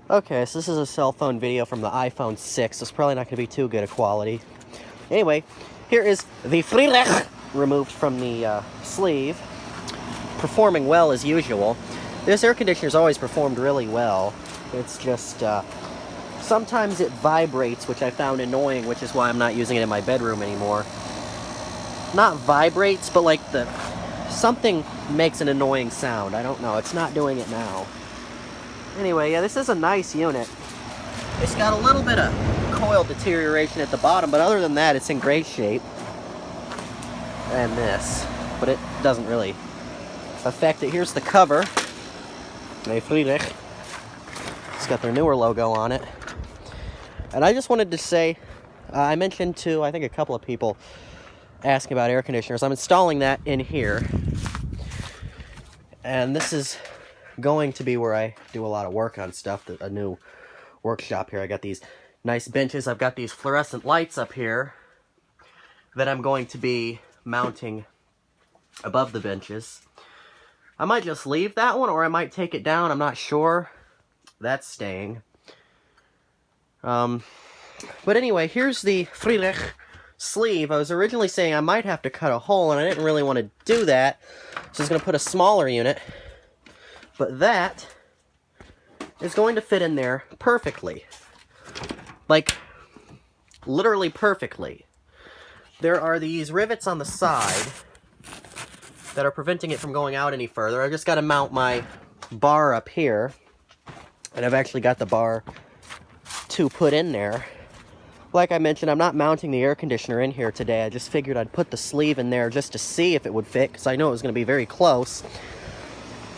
Okay, so this is a cell phone video from the iPhone 6. It's probably not going to be too good a quality. Anyway, here is the Friedrich removed from the sleeve. Performing well as usual. This air conditioner's always performed really well. It's just, sometimes it vibrates, which I found annoying, which is why I'm not using it in my bedroom anymore. Not vibrates, but like something makes an annoying sound. I don't know, it's not doing it now. Anyway, yeah, this is a nice unit. It's got a little bit of coil deterioration at the bottom, but other than that, it's in great shape. And this, but it doesn't really affect it. Here's the cover. Hey, Friedrich. It's got their newer logo on it. And I just wanted to say, I mentioned to, I think, a couple of people asking about air conditioners. I'm installing that in here. And this is going to be where I do a lot of work on stuff, a new workshop here. I got these nice benches. I've got these fluorescent lights up here that I'm going to be mounting above the benches. I might just leave that one, or I might take it down. I'm not sure. That's staying. But anyway, here's the Friedrich sleeve. I was originally saying I might have to cut a hole, and I didn't really want to do that, so I was going to put a smaller unit. But that is going to fit in there perfectly. Like, literally perfectly. There are these rivets on the side that are preventing it from going out any further. I just got to mount my bar up here. And I've actually got the bar to put in there. Like I mentioned, I'm not mounting the air conditioner in here today. I just figured I'd put the sleeve in there just to see if it would fit, because I know it was going to be very close.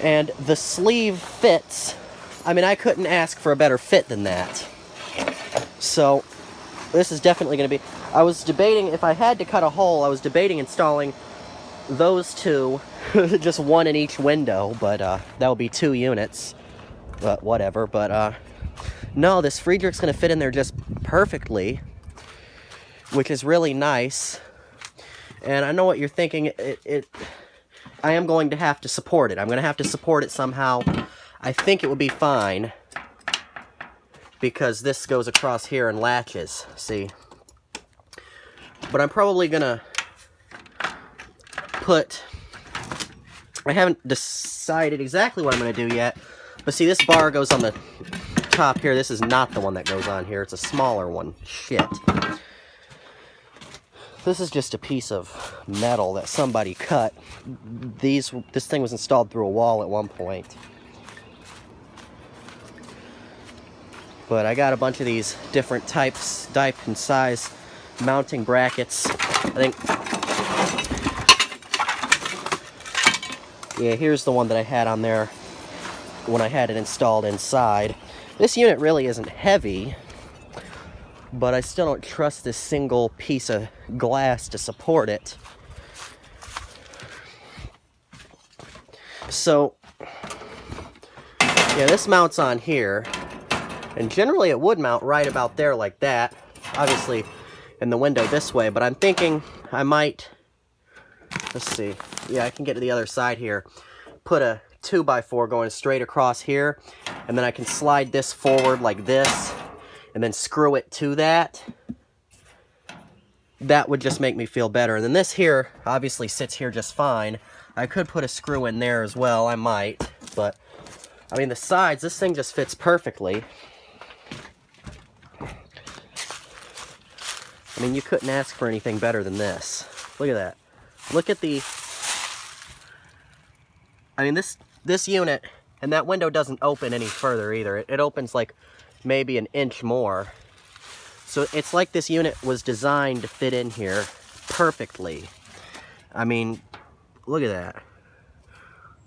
And the sleeve fits. I mean, I couldn't ask for a better fit than that. So, this is definitely going to be... I was debating, if I had to cut a hole, I was debating installing those two, just one in each window, but that would be 2 units. But whatever, but no, this Friedrich's going to fit in there just perfectly, which is really nice. And I know what you're thinking, I am going to have to support it. I'm going to have to support it somehow. I think it would be fine, because this goes across here and latches, see? But I'm probably going to put... I haven't decided exactly what I'm going to do yet, but see, this bar goes on the top here. This is not the one that goes on here. It's a smaller one. Shit. This is just a piece of metal that somebody cut. This thing was installed through a wall at one point. But I got a bunch of these different type and size mounting brackets. I think... yeah, here's the one that I had on there when I had it installed inside. This unit really isn't heavy, but I still don't trust this single piece of glass to support it. So, yeah, this mounts on here, and generally it would mount right about there like that, obviously in the window this way, but I'm thinking I might, let's see, yeah, I can get to the other side here, put a 2x4 going straight across here, and then I can slide this forward like this, and then screw it to that. That would just make me feel better. And then this here obviously sits here just fine. I could put a screw in there as well, I might, but I mean the sides, this thing just fits perfectly. I mean, you couldn't ask for anything better than this. Look at that. Look at the... I mean, this unit, and that window doesn't open any further either. It opens like maybe an inch more. So it's like this unit was designed to fit in here perfectly. I mean, look at that.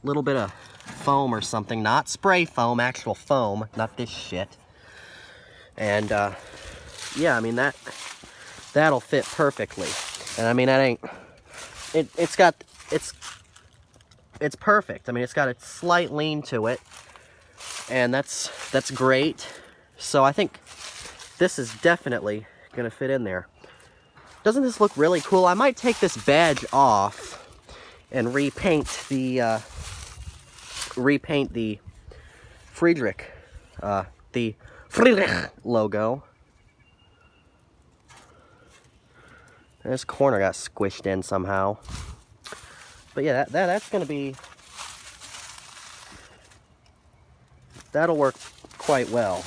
Little bit of foam or something. Not spray foam, actual foam. Not this shit. And, yeah, I mean, that'll fit perfectly. And I mean, that ain't... It's perfect. I mean, it's got a slight lean to it, and that's great. So I think this is definitely gonna fit in there. Doesn't this look really cool? I might take this badge off and repaint the Friedrich the Friedrich logo. This corner got squished in somehow. But yeah, that's going to be... That'll work quite well.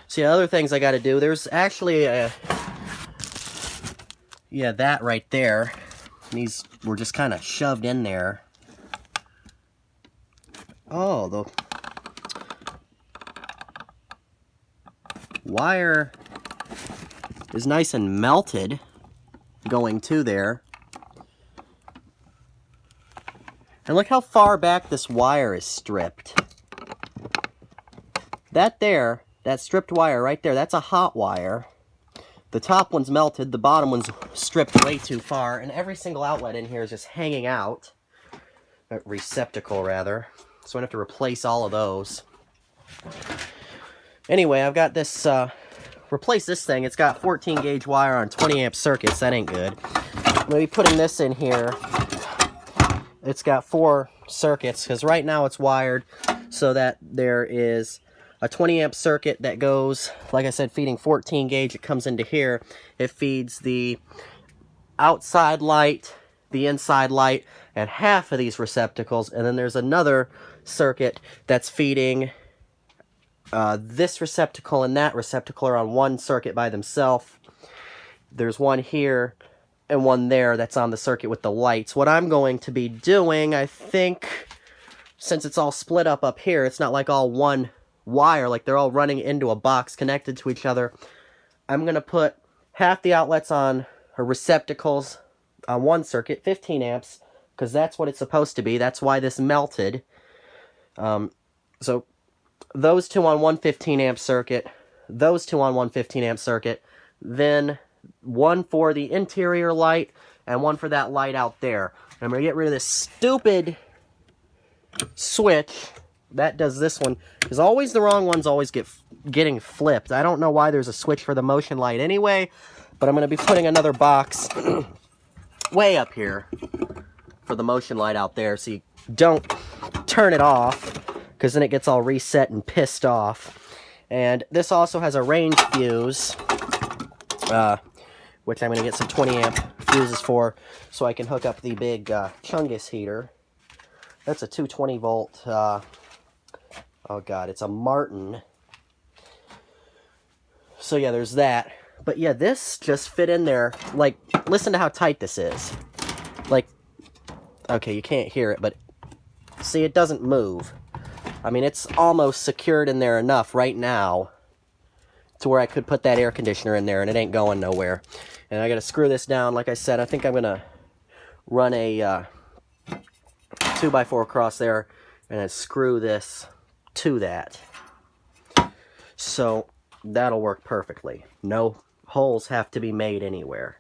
See, other things I got to do. There's actually a... Yeah, that right there. These were just kind of shoved in there. Oh, the wire is nice and melted going to there. And look how far back this wire is stripped. That there, that stripped wire right there, that's a hot wire. The top one's melted, the bottom one's stripped way too far, and every single outlet in here is just hanging out. A receptacle, rather. So I'm going to have to replace all of those. Anyway, I've got this, replace this thing. It's got 14 gauge wire on 20 amp circuits. That ain't good. I'm going to be putting this in here. It's got 4 circuits, because right now it's wired so that there is a 20 amp circuit that goes, like I said, feeding 14 gauge. It comes into here. It feeds the outside light, the inside light, and half of these receptacles. And then there's another circuit that's feeding this receptacle and that receptacle are on one circuit by themselves. There's one here and one there that's on the circuit with the lights. What I'm going to be doing, I think, since it's all split up here, it's not like all one wire, like they're all running into a box connected to each other. I'm going to put half the outlets on, or receptacles, on one circuit, 15 amps, because that's what it's supposed to be. That's why this melted. So those two on one 15 amp circuit, those two on one 15 amp circuit, then one for the interior light, and one for that light out there. And I'm going to get rid of this stupid switch that does this one, because always the wrong ones always getting flipped. I don't know why there's a switch for the motion light anyway, but I'm going to be putting another box way up here for the motion light out there, so you don't turn it off, because then it gets all reset and pissed off. And this also has a range fuse, which I'm going to get some 20 amp fuses for, so I can hook up the big Chungus heater. That's a 220 volt, oh god, it's a Martin. So yeah, there's that. But yeah, this just fit in there. Like, listen to how tight this is. Like, okay, you can't hear it, but see, it doesn't move. I mean, it's almost secured in there enough right now to where I could put that air conditioner in there and it ain't going nowhere. And I gotta screw this down. Like I said, I think I'm gonna run a 2x4 across there and then screw this to that. So that'll work perfectly. No holes have to be made anywhere.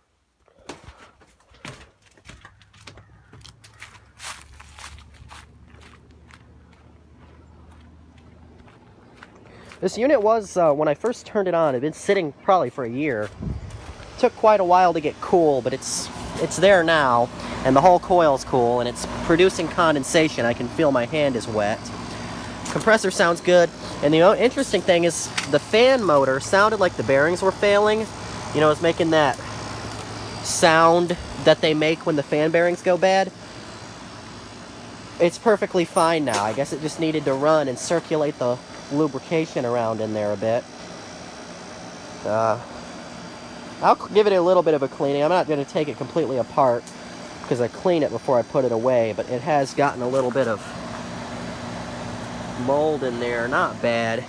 This unit was, when I first turned it on, it had been sitting probably for a year. It took quite a while to get cool, but it's there now, and the whole coil's cool, and it's producing condensation. I can feel my hand is wet. Compressor sounds good, and the interesting thing is the fan motor sounded like the bearings were failing. You know, it's making that sound that they make when the fan bearings go bad. It's perfectly fine now. I guess it just needed to run and circulate the lubrication around in there a bit. I'll give it a little bit of a cleaning. I'm not going to take it completely apart because I clean it before I put it away, but it has gotten a little bit of mold in there. Not bad.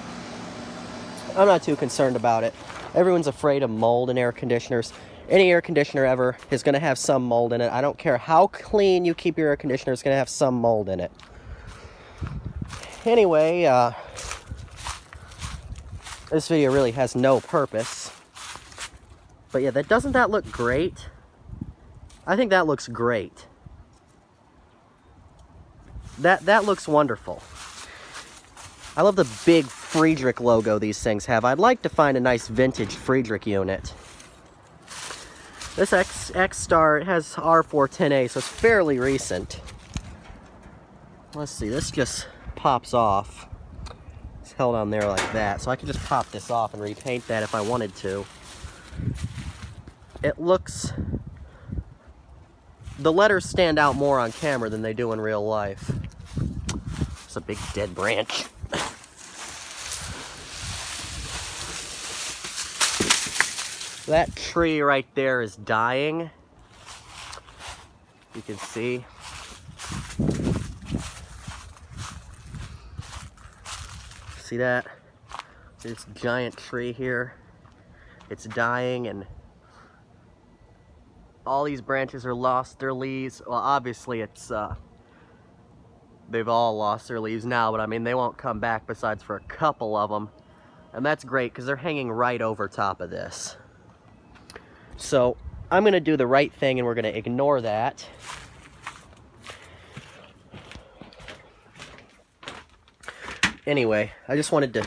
I'm not too concerned about it. Everyone's afraid of mold in air conditioners. Any air conditioner ever is going to have some mold in it. I don't care how clean you keep your air conditioner, it's going to have some mold in it. Anyway, this video really has no purpose. But yeah, doesn't that look great? I think that looks great. That looks wonderful. I love the big Friedrich logo these things have. I'd like to find a nice vintage Friedrich unit. This X-Star, it has R410A, so it's fairly recent. Let's see, this just pops off. It's held on there like that, so I can just pop this off and repaint that if I wanted to. It looks... The letters stand out more on camera than they do in real life. It's a big dead branch. That tree right there is dying. You can see. See that? This giant tree here. It's dying, and all these branches are lost their leaves. Well, obviously it's they've all lost their leaves now, but I mean they won't come back besides for a couple of them. And that's great because they're hanging right over top of this. So I'm going to do the right thing, and we're going to ignore that. Anyway, I just wanted to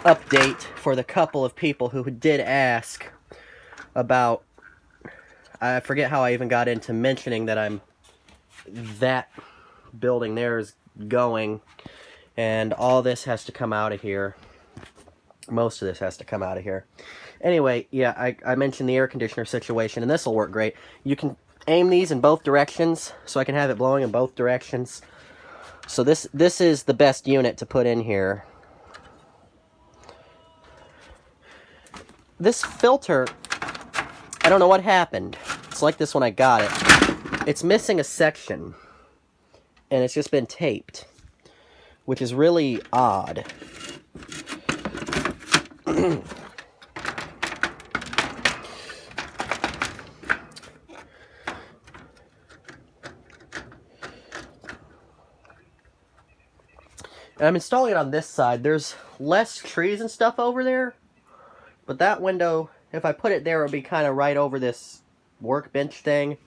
update for the couple of people who did ask about, I forget how I even got into mentioning that that building there is going, and all this has to come out of here. Most of this has to come out of here. Anyway, yeah, I mentioned the air conditioner situation, and this will work great. You can aim these in both directions, so I can have it blowing in both directions. So this is the best unit to put in here. This filter, I don't know what happened. It's like this when I got it. It's missing a section, and it's just been taped, which is really odd. And I'm installing it on this side. There's less trees and stuff over there, but that window, if I put it there, it would be kind of right over this workbench thing.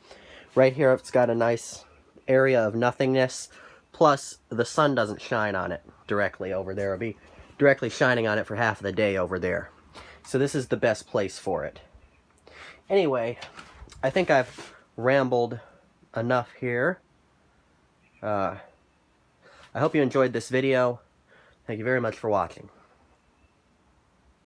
Right here, it's got a nice area of nothingness. Plus, the sun doesn't shine on it directly over there. It'll be directly shining on it for half of the day over there. So this is the best place for it. Anyway, I think I've rambled enough here. I hope you enjoyed this video. Thank you very much for watching.